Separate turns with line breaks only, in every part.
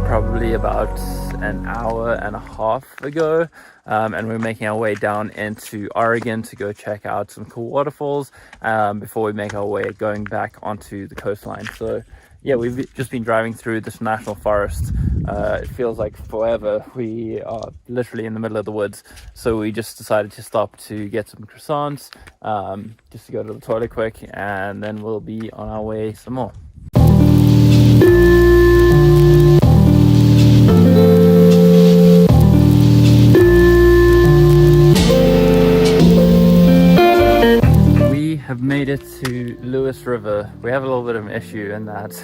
Probably about an hour and a half ago, and we're making our way down into Oregon to go check out some cool waterfalls before we make our way going back onto the coastline. So yeah, we've just been driving through this national forest. It feels like forever. We are literally in the middle of the woods, so we just decided to stop to get some croissants, just to go to the toilet quick, and then we'll be on our way some more. Have made it to Lewis River. We have a little bit of an issue in that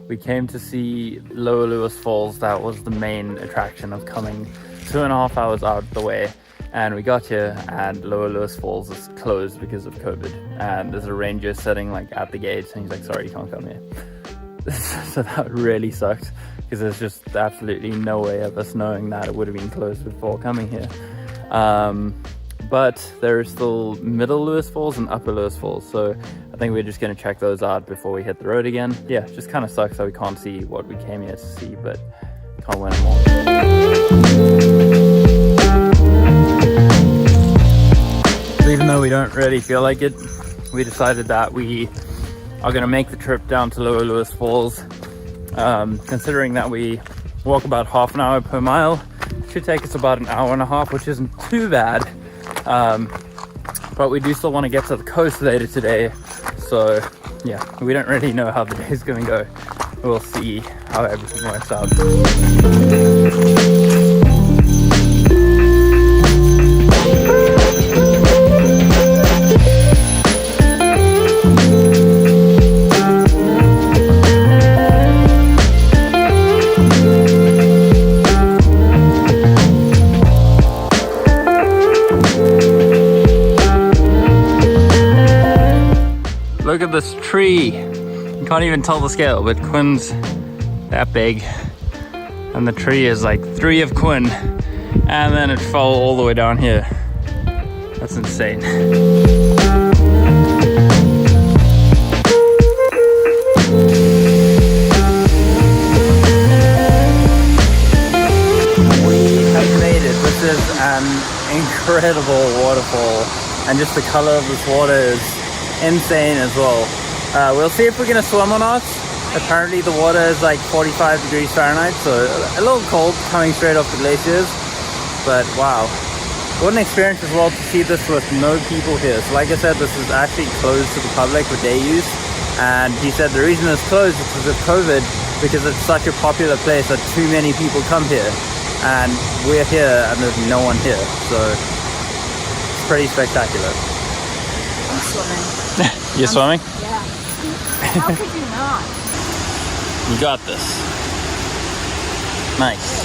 we came to see Lower Lewis Falls. That was the main attraction of coming 2.5 hours out the way, and we got here and Lower Lewis Falls is closed because of COVID, and there's a ranger sitting like at the gates and he's like, sorry, you can't come here. So that really sucked because there's just absolutely no way of us knowing that it would have been closed before coming here. But there is still Middle Lewis Falls and Upper Lewis Falls, so I think we're just going to check those out before we hit the road again. Yeah, just kind of sucks that we can't see what we came here to see, but can't win them all. So even though we don't really feel like it, we decided that we are going to make the trip down to Lower Lewis Falls. Considering that we walk about half an hour per mile, it should take us about an hour and a half, which isn't too bad. But we do still want to get to the coast later today, so yeah, we don't really know how the day is going to go. We'll see how everything works out. Look at this tree. You can't even tell the scale, but Quinn's that big. And the tree is like 3 of Quinn. And then it fell all the way down here. That's insane. We have made it. This is an incredible waterfall. And just the color of this water is insane as well. We'll see if we're gonna swim or not. Apparently the water is like 45 degrees Fahrenheit, so a little cold coming straight off the glaciers, but wow, what an experience as well to see this with no people here. So like I said, this is actually closed to the public for day use, and he said the reason it's closed is because of COVID, because it's such a popular place that too many people come here, and we're here and there's no one here, so it's pretty spectacular.
I'm swimming.
You're swimming?
Yeah. How could you not?
You got this. Nice.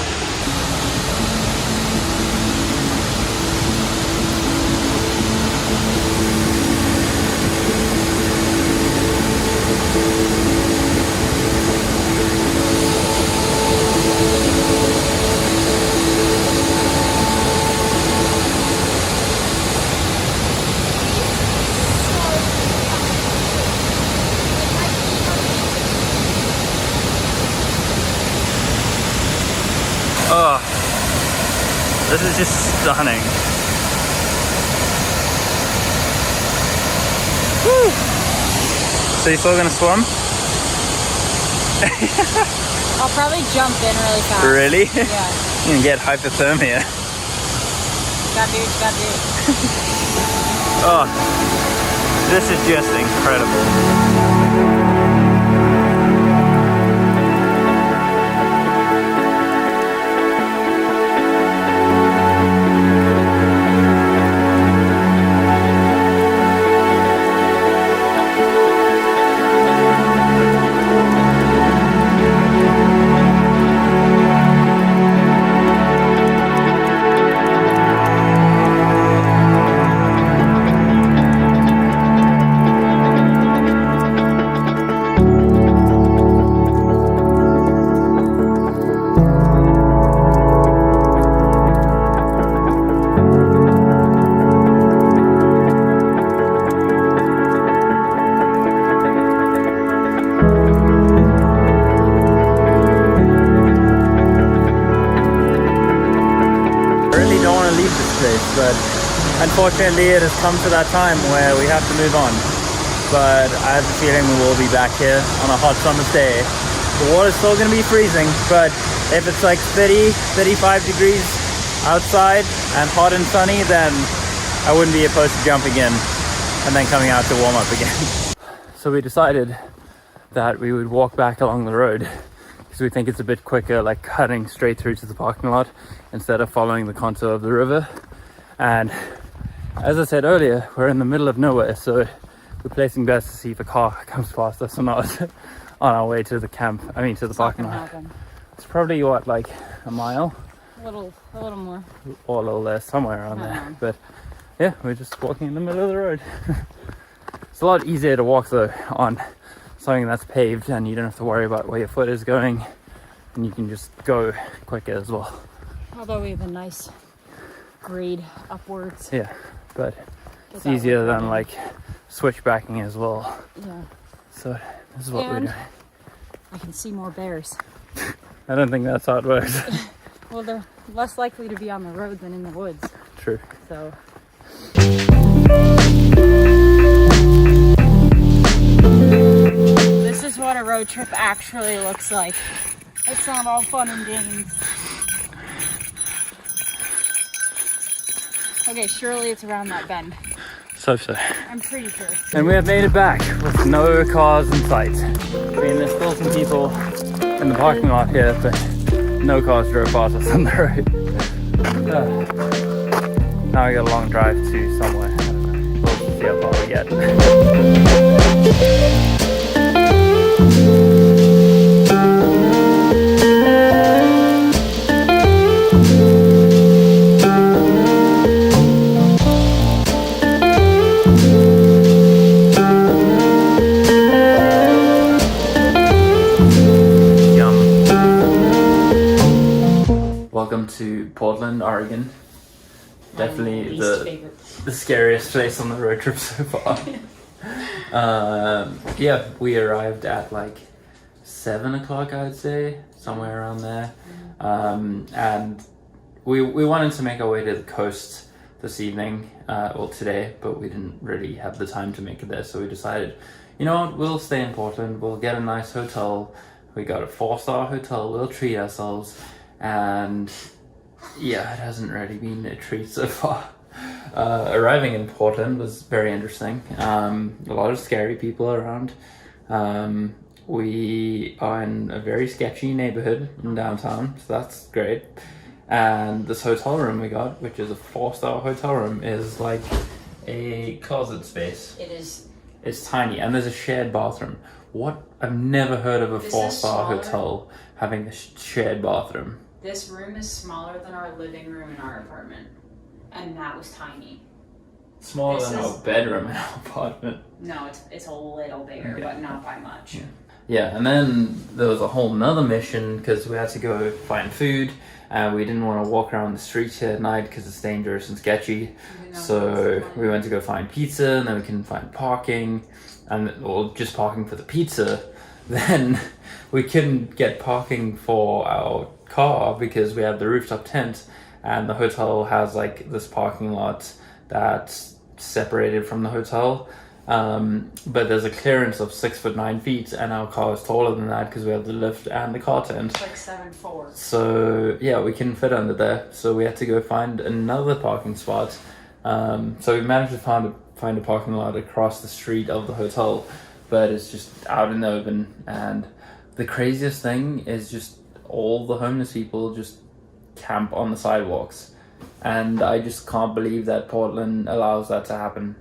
This is just stunning. Woo! So you still gonna swim?
I'll probably jump in really fast.
Really?
Yeah.
You can get hypothermia.
Gotta do.
Oh, this is just incredible. But unfortunately it has come to that time where we have to move on. But I have a feeling we will be back here on a hot summer's day. The water's still going to be freezing, but if it's like 30, 35 degrees outside and hot and sunny, then I wouldn't be opposed to jumping in and then coming out to warm up again. So we decided that we would walk back along the road because we think it's a bit quicker, like cutting straight through to the parking lot instead of following the contour of the river. And as I said earlier, we're in the middle of nowhere, so we're placing bets to see if a car comes past us or not on our way to the camp. I mean, to the parking lot. It's probably what, like a mile?
A little more.
Or a little less, somewhere around there. But yeah, we're just walking in the middle of the road. It's a lot easier to walk though on something that's paved, and you don't have to worry about where your foot is going, and you can just go quicker as well.
Although we have a nice grade upwards.
Yeah, but it's easier than like switchbacking as well.
Yeah.
So this is what we're doing.
I can see more bears.
I don't think that's how it works.
Well, they're less likely to be on the road than in the woods.
True.
So. This is what a road trip actually looks like. It's not all fun and games. Okay, surely it's around that bend.
So.
I'm pretty sure.
And we have made it back with no cars in sight. I mean, there's still some people in the parking lot here, but no cars drove past us on the road. Now we got a long drive to somewhere. I don't know. We'll see how far we get. Welcome to Portland, Oregon. Definitely the scariest place on the road trip so far. Yeah, we arrived at like 7 o'clock, I'd say, somewhere around there. And we wanted to make our way to the coast this evening, well today, but we didn't really have the time to make it there, so we decided, you know what, we'll stay in Portland, we'll get a nice hotel. We got a 4-star hotel, we'll treat ourselves. And yeah, it hasn't really been a treat so far. Arriving in Portland was very interesting. A lot of scary people around. We are in a very sketchy neighborhood in downtown, so that's great. And this hotel room we got, which is a 4-star hotel room, is like a closet space.
It is.
It's tiny, and there's a shared bathroom. What? I've never heard of a 4-star hotel having a shared bathroom.
This room is smaller than our living room in our apartment, and that was tiny.
Smaller than our bedroom in our apartment.
No, it's a little bigger, but not by much.
Yeah, and then there was a whole nother mission because we had to go find food, and we didn't want to walk around the streets here at night because it's dangerous and sketchy. So we went to go find pizza, and then we couldn't find parking, or just parking for the pizza. Then we couldn't get parking for our car because we had the rooftop tent, and the hotel has like this parking lot that's separated from the hotel. But there's a clearance of 6'9" and our car is taller than that because we have the lift and the car tent.
It's like 7'4".
So yeah, we can fit under there. So we had to go find another parking spot. So we managed to find a parking lot across the street of the hotel, but it's just out in the open. And the craziest thing is just all the homeless people just camp on the sidewalks, and I just can't believe that Portland allows that to happen.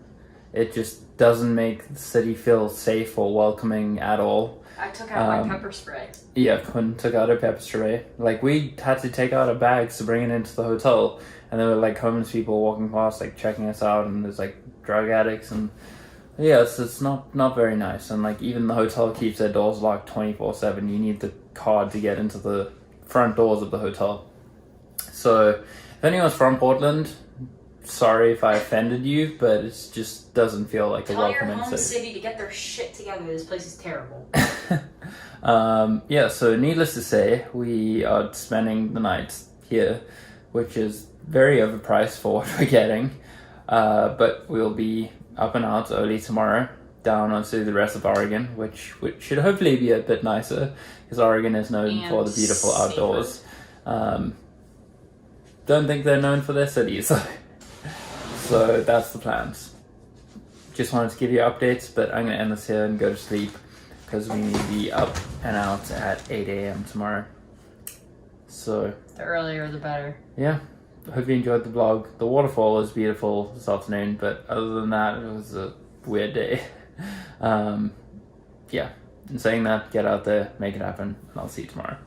It just doesn't make the city feel safe or welcoming at all.
I took out my pepper spray.
Yeah, Quinn took out her pepper spray. Like, we had to take out our bags to bring it into the hotel, and there were like homeless people walking past, like checking us out, and there's like drug addicts, and yeah, it's not very nice. And like, even the hotel keeps their doors locked 24/7. You need the card to get into the front doors of the hotel. So if anyone's from Portland, sorry if I offended you, but it just doesn't feel like a welcoming
Tell your home
city.
city to get their shit together. This place is terrible.
Yeah, so needless to say, we are spending the night here, which is very overpriced for what we're getting. But we'll be up and out early tomorrow, down onto the rest of Oregon, which should hopefully be a bit nicer, because Oregon is known
And
for the beautiful outdoors. Don't think they're known for their cities. So that's the plans. Just wanted to give you updates, but I'm going to end this here and go to sleep, because we need to be up and out at 8 a.m. tomorrow. So
The earlier the better.
yeah, I hope you enjoyed the vlog. The waterfall is beautiful this afternoon, but other than that, it was a weird day. Yeah, in saying that, get out there, make it happen, and I'll see you tomorrow.